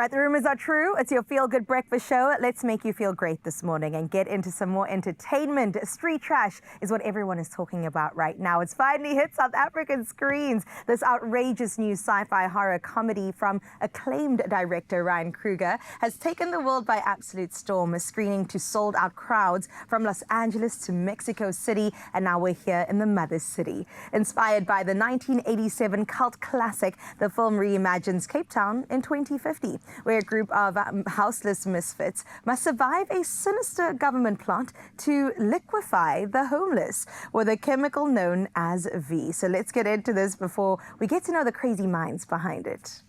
Right, the rumors are true. It's your feel-good breakfast show. Let's make you feel great this morning and get into some more entertainment. Street trash is what everyone is talking about right now. It's finally hit South African screens. This outrageous new sci-fi horror comedy from acclaimed director Ryan Coogler has taken the world by absolute storm, screening to sold-out crowds from Los Angeles to Mexico City, and now we're here in the mother city. Inspired by the 1987 cult classic, the film reimagines Cape Town in 2050. Where a group of houseless misfits must survive a sinister government plot to liquefy the homeless with a chemical known as V. So let's get into this before we get to know the crazy minds behind it.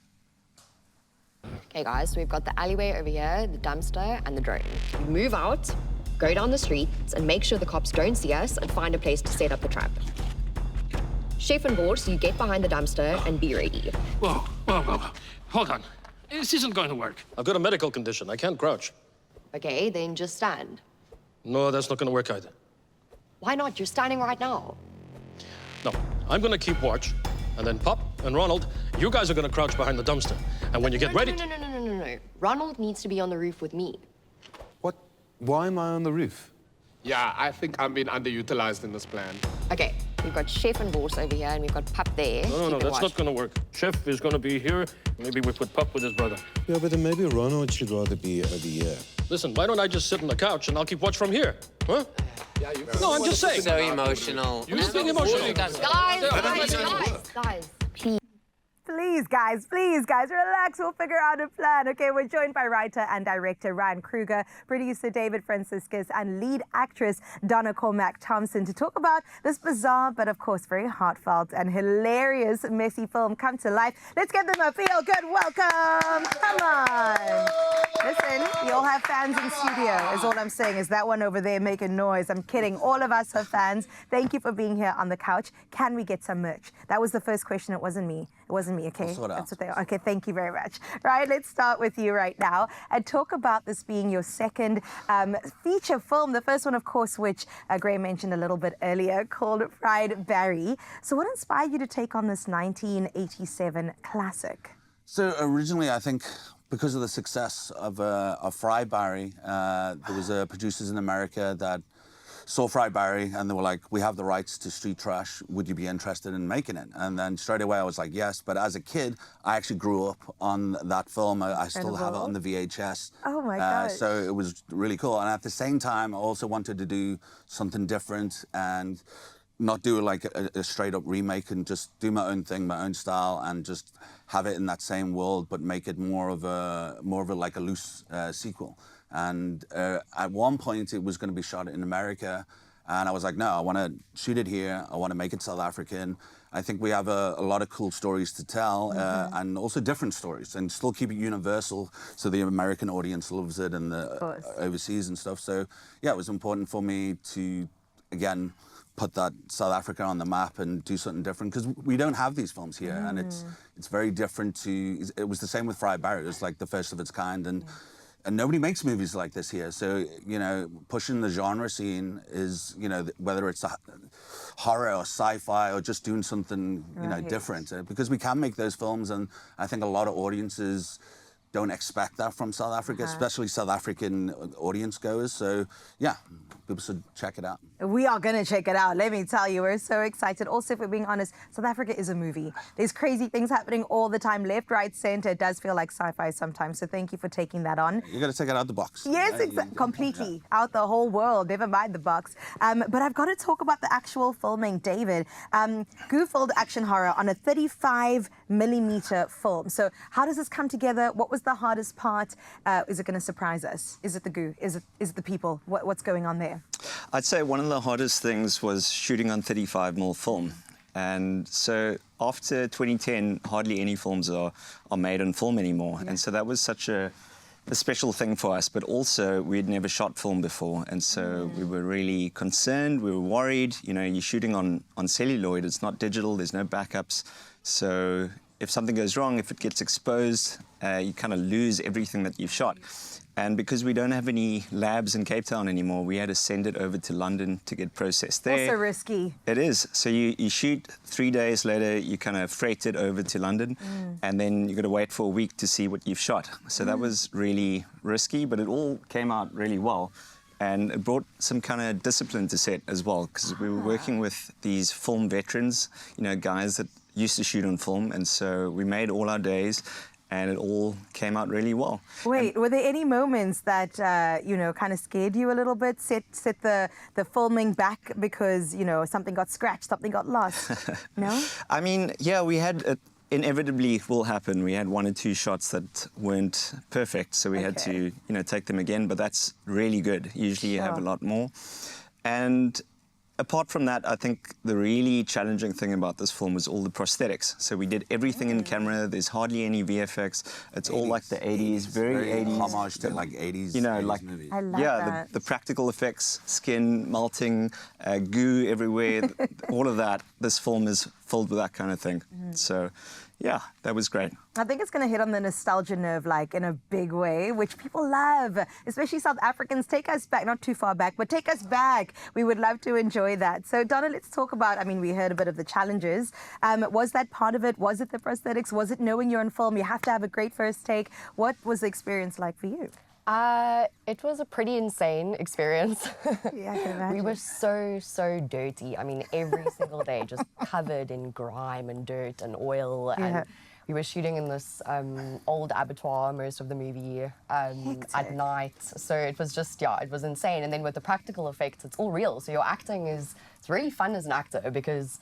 Okay guys, so we've got the alleyway over here, the dumpster and the drone. We move out, go down the streets and make sure the cops don't see us and find a place to set up the trap. Chef and board, so you get behind the dumpster and be ready. Whoa. Hold on. This isn't going to work. I've got a medical condition. I can't crouch. Okay, then just stand. No, that's not going to work either. Why not? You're standing right now. No, I'm going to keep watch, and then Pop and Ronald, you guys are going to crouch behind the dumpster. And when you get ready... No. Ronald needs to be on the roof with me. What? Why am I on the roof? Yeah, I think I'm being underutilized in this plan. Okay, we've got Chef and Boss over here, and we've got Pup there. No, that's not going to work. Chef is going to be here. Maybe we put Pup with his brother. Yeah, but then maybe Ronald should rather be over here. Listen, why don't I just sit on the couch and I'll keep watch from here? Huh? Yeah, you No, I'm just saying. So emotional. You're being emotional. Guys, please. Please, guys, relax. We'll figure out a plan. Okay, we're joined by writer and director Ryan Coogler, producer David Franciscus, and lead actress Donna Cormack-Thompson to talk about this bizarre, but of course very heartfelt and hilarious, messy film come to life. Let's give them a feel-good welcome. Come on. Listen, you all have fans in studio, is all I'm saying. Is that one over there making noise? I'm kidding. All of us are fans. Thank you for being here on the couch. Can we get some merch? That was the first question. It wasn't me. It wasn't me, okay? That's what they are. Okay, thank you very much. Right, let's start with you right now and talk about this being your second feature film. The first one, of course, which Graham mentioned a little bit earlier, called Fried Barry. So what inspired you to take on this 1987 classic? So originally, I think, because of the success of Fried Barry, there was producers in America that saw Fried Barry and they were like, we have the rights to street trash. Would you be interested in making it? And then straight away I was like, yes. But as a kid, I actually grew up on that film. I still have it on the VHS. Oh my gosh. So it was really cool. And at the same time, I also wanted to do something different and not do like a straight up remake and just do my own thing, my own style, and just have it in that same world, but make it more of a like a loose sequel. And at one point, it was going to be shot in America. And I was like, no, I want to shoot it here. I want to make it South African. I think we have a lot of cool stories to tell, and also different stories, and still keep it universal so the American audience loves it and the overseas and stuff. So, yeah, it was important for me to, again, put that South Africa on the map and do something different, because we don't have these films here, and it's very different to... It was the same with Fried Barry. It was like the first of its kind, and nobody makes movies like this here. So, you know, pushing the genre scene is, you know, whether it's a horror or sci-fi or just doing something, you know, different. Because we can make those films, and I think a lot of audiences don't expect that from South Africa, especially South African audience goers. So, yeah, people should check it out. We are going to check it out. Let me tell you, we're so excited. Also, if we're being honest, South Africa is a movie. There's crazy things happening all the time, left, right, center. It does feel like sci-fi sometimes. So thank you for taking that on. You got to take it out the box. Yes, completely. Out the whole world. Never mind the box. But I've got to talk about the actual filming, David. Goo-filled action horror on a 35mm film. So how does this come together? What was the hardest part? Is it going to surprise us? Is it the goo? Is it the people? What's going on there? I'd say one of the hardest things was shooting on 35mm film. And so after 2010, hardly any films are made on film anymore. And so that was such a special thing for us. But also, we'd never shot film before. And so we were really concerned. We were worried. You know, you're shooting on celluloid. It's not digital. There's no backups. So if something goes wrong, if it gets exposed, you kind of lose everything that you've shot. And because we don't have any labs in Cape Town anymore, we had to send it over to London to get processed there. Also risky. It is. So you shoot, 3 days later, you kind of freight it over to London, and then you've got to wait for a week to see what you've shot. So that was really risky, but it all came out really well. And it brought some kind of discipline to set as well, because we were working with these film veterans, you know, guys that used to shoot on film, and so we made all our days, and it all came out really well. Wait, were there any moments that, you know, kind of scared you a little bit, set the filming back because, you know, something got scratched, something got lost? No? I mean, yeah, we had it inevitably will happen. We had 1 or 2 shots that weren't perfect, so we had to, you know, take them again, but that's really good. Usually you have a lot more. And apart from that, I think the really challenging thing about this film was all the prosthetics. So we did everything in camera. There's hardly any VFX. It's all like the 80s, very 80s. Homage to like 80s, you know, 80s like movies. I love yeah, that. the practical effects, skin melting, goo everywhere, all of that. This film is filled with that kind of thing. So, yeah, that was great. I think it's going to hit on the nostalgia nerve, like, in a big way, which people love, especially South Africans. Take us back, not too far back, but take us back. We would love to enjoy that. So, Donna, let's talk about, I mean, we heard a bit of the challenges. Was that part of it? Was it the prosthetics? Was it knowing you're on film? You have to have a great first take. What was the experience like for you? It was a pretty insane experience. Yeah, I can imagine. We were so dirty. I mean, every single day, just covered in grime and dirt and oil. And we were shooting in this old abattoir most of the movie at night. So it was just, yeah, it was insane. And then with the practical effects, it's all real. So your acting it's really fun as an actor because,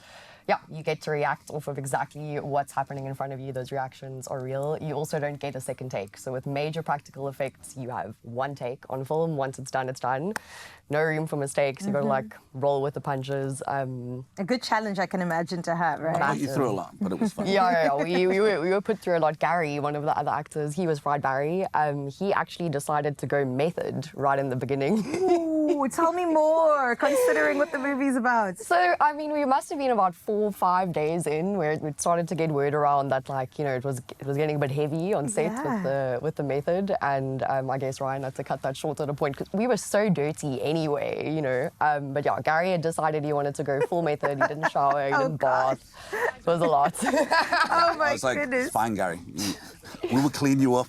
yeah, you get to react off of exactly what's happening in front of you. Those reactions are real. You also don't get a second take. So with major practical effects, you have 1 take on film. Once it's done, it's done. No room for mistakes. You've got to like roll with the punches. A good challenge, I can imagine, to have, right? Put you through a lot, but it was fun. Yeah. We were put through a lot. Gary, one of the other actors, he was Fried Barry. He actually decided to go method right in the beginning. Ooh, tell me more, considering what the movie's about. So, I mean, we must have been about 4 or 5 days in where it started to get word around that, like, you know, it was getting a bit heavy on set with the method, and I guess Ryan had to cut that short at a point because we were so dirty anyway, you know. But yeah, Gary had decided he wanted to go full method. He didn't shower, he didn't bath. It was a lot. Oh my I was like, goodness. it's fine, Gary. We will clean you up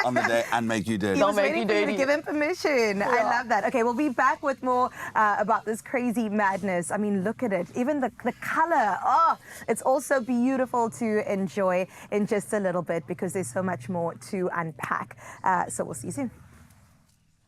on the day and make you dirty. He was make waiting you for you to dirty. give him permission. I love that. Okay, we'll be back with more about this crazy madness. I mean, look at it. Even the color. Oh, it's also beautiful to enjoy in just a little bit because there's so much more to unpack. So we'll see you soon.